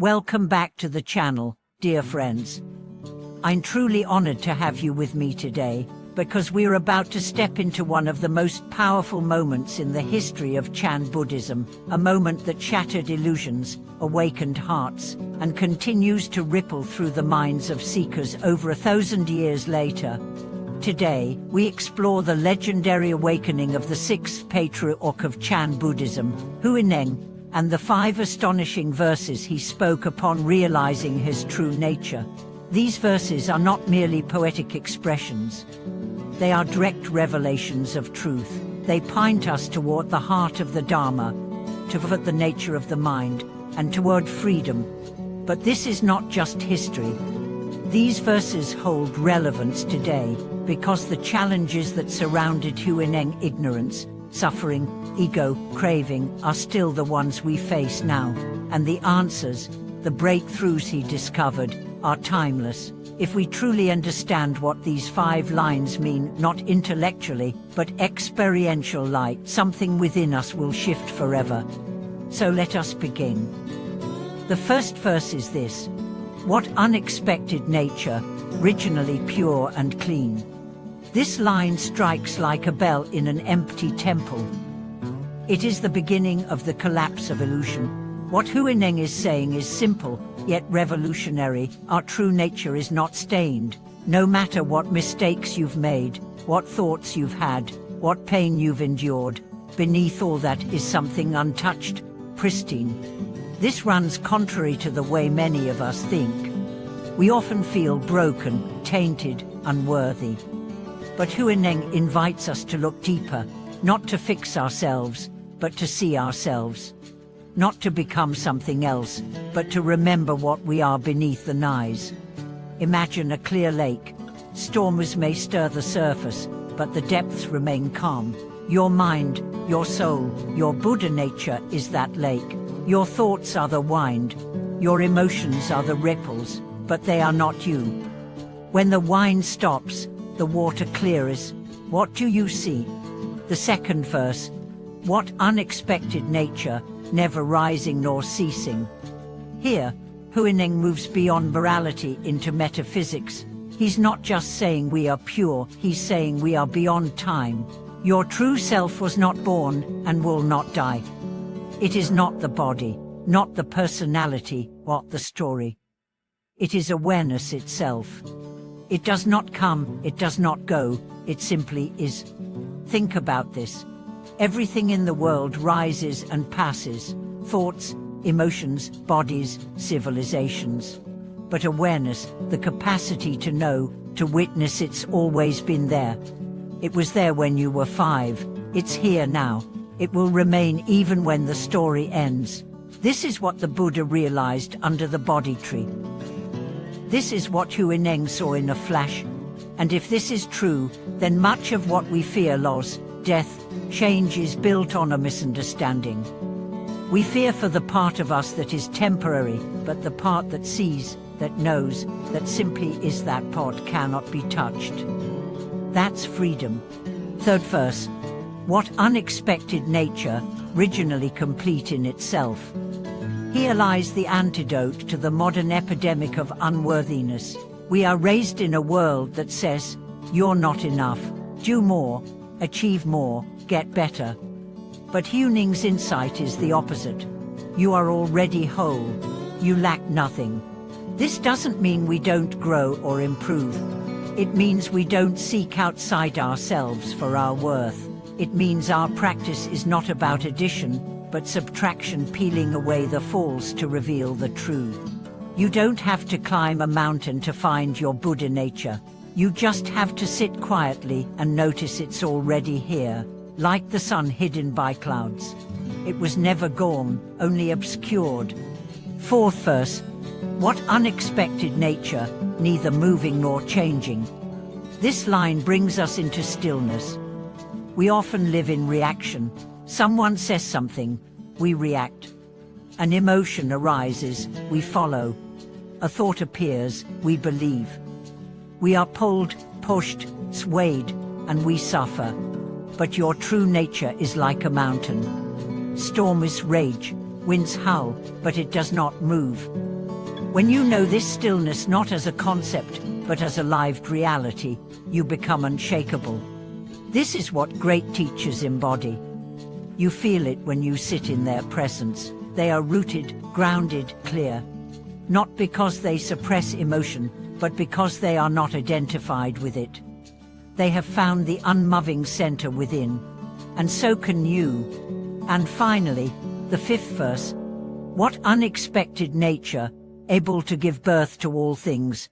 Welcome back to the channel, dear friends. I'm truly honored to have you with me today, because we're about to step into one of the most powerful moments in the history of Chan Buddhism, a moment that shattered illusions, awakened hearts, and continues to ripple through the minds of seekers over 1,000 years later. Today, we explore the legendary awakening of the sixth patriarch of Chan Buddhism, Huineng, and the 5 astonishing verses he spoke upon realizing his true nature. These verses are not merely poetic expressions. They are direct revelations of truth. They point us toward the heart of the Dharma, toward the nature of the mind, and toward freedom. But this is not just history. These verses hold relevance today because the challenges that surrounded Huineng, ignorance, suffering, ego, craving, are still the ones we face now. And the answers, the breakthroughs he discovered, are timeless. If we truly understand what these 5 lines mean, not intellectually, but experiential light, something within us will shift forever. So let us begin. The first verse is this: "What unexpected nature, originally pure and clean." This line strikes like a bell in an empty temple. It is the beginning of the collapse of illusion. What Huineng is saying is simple, yet revolutionary. Our true nature is not stained. No matter what mistakes you've made, what thoughts you've had, what pain you've endured, beneath all that is something untouched, pristine. This runs contrary to the way many of us think. We often feel broken, tainted, unworthy. But Huineng invites us to look deeper, not to fix ourselves, but to see ourselves. Not to become something else, but to remember what we are beneath the eyes. Imagine a clear lake. Storms may stir the surface, but the depths remain calm. Your mind, your soul, your Buddha nature is that lake. Your thoughts are the wind. Your emotions are the ripples, but they are not you. When the wind stops, the water clears. What do you see? The second verse: "What unexpected nature, never rising nor ceasing." Here, Huineng moves beyond morality into metaphysics. He's not just saying we are pure, he's saying we are beyond time. Your true self was not born and will not die. It is not the body, not the personality, not the story. It is awareness itself. It does not come, it does not go, it simply is. Think about this. Everything in the world rises and passes. Thoughts, emotions, bodies, civilizations. But awareness, the capacity to know, to witness, it's always been there. It was there when you were 5. It's here now. It will remain even when the story ends. This is what the Buddha realized under the Bodhi tree. This is what Huineng saw in a flash. And if this is true, then much of what we fear, loss, death, change, is built on a misunderstanding. We fear for the part of us that is temporary, but the part that sees, that knows, that simply is that part cannot be touched. That's freedom. Third verse: "What unexpected nature, originally complete in itself." Here lies the antidote to the modern epidemic of unworthiness. We are raised in a world that says, "You're not enough, do more, achieve more, get better." But Huineng's insight is the opposite. You are already whole. You lack nothing. This doesn't mean we don't grow or improve. It means we don't seek outside ourselves for our worth. It means our practice is not about addition, but subtraction, peeling away the false to reveal the true. You don't have to climb a mountain to find your Buddha nature. You just have to sit quietly and notice it's already here, like the sun hidden by clouds. It was never gone, only obscured. Fourth verse: "What unexpected nature, neither moving nor changing." This line brings us into stillness. We often live in reaction. Someone says something, we react. An emotion arises, we follow. A thought appears, we believe. We are pulled, pushed, swayed, and we suffer. But your true nature is like a mountain. Storms rage, winds howl, but it does not move. When you know this stillness not as a concept, but as a lived reality, you become unshakable. This is what great teachers embody. You feel it when you sit in their presence. They are rooted, grounded, clear. Not because they suppress emotion, but because they are not identified with it. They have found the unmoving center within, and so can you. And finally, the fifth verse. What unexpected nature, able to give birth to all things.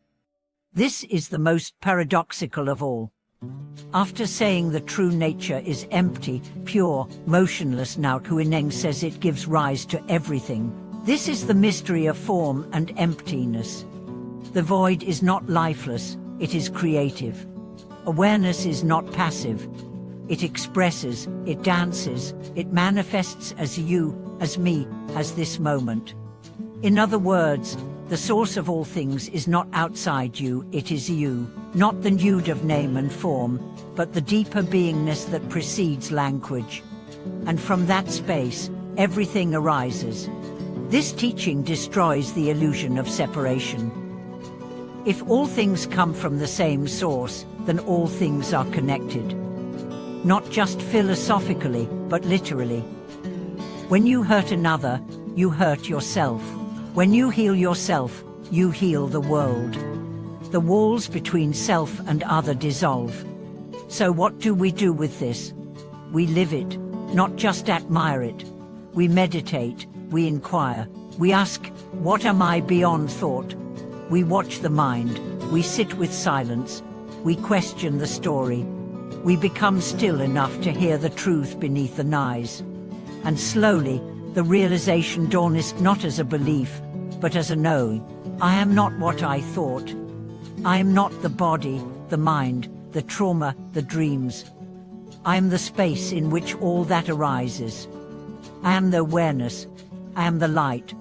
This is the most paradoxical of all. After saying the true nature is empty, pure, motionless, now Huineng says it gives rise to everything. This is the mystery of form and emptiness. The void is not lifeless, it is creative. Awareness is not passive. It expresses, it dances, it manifests as you, as me, as this moment. In other words, the source of all things is not outside you, it is you. Not the nude of name and form, but the deeper beingness that precedes language. And from that space, everything arises. This teaching destroys the illusion of separation. If all things come from the same source, then all things are connected. Not just philosophically, but literally. When you hurt another, you hurt yourself. When you heal yourself, you heal the world. The walls between self and other dissolve. So what do we do with this? We live it, not just admire it. We meditate, we inquire, we ask, what am I beyond thought? We watch the mind, we sit with silence, we question the story. We become still enough to hear the truth beneath the noise. And slowly, the realization dawns not as a belief, but as a knowing. I am not what I thought. I am not the body, the mind, the trauma, the dreams. I am the space in which all that arises. I am the awareness. I am the light.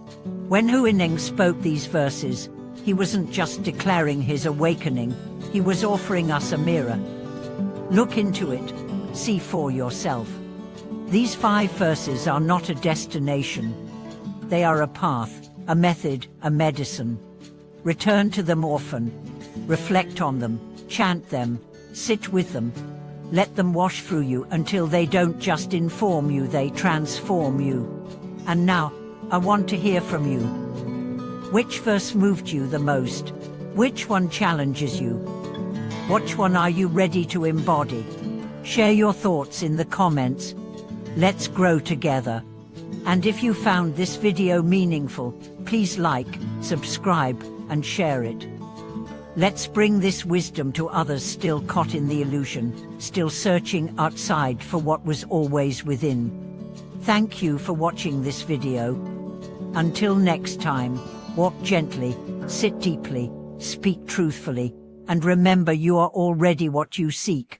When Huineng spoke these verses, he wasn't just declaring his awakening, he was offering us a mirror. Look into it, see for yourself. These 5 verses are not a destination. They are a path, a method, a medicine. Return to them often. Reflect on them, chant them, sit with them. Let them wash through you until they don't just inform you, they transform you. And now, I want to hear from you. Which verse moved you the most? Which one challenges you? Which one are you ready to embody? Share your thoughts in the comments. Let's grow together. And if you found this video meaningful, please like, subscribe, and share it. Let's bring this wisdom to others still caught in the illusion, still searching outside for what was always within. Thank you for watching this video. Until next time, walk gently, sit deeply, speak truthfully, and remember you are already what you seek.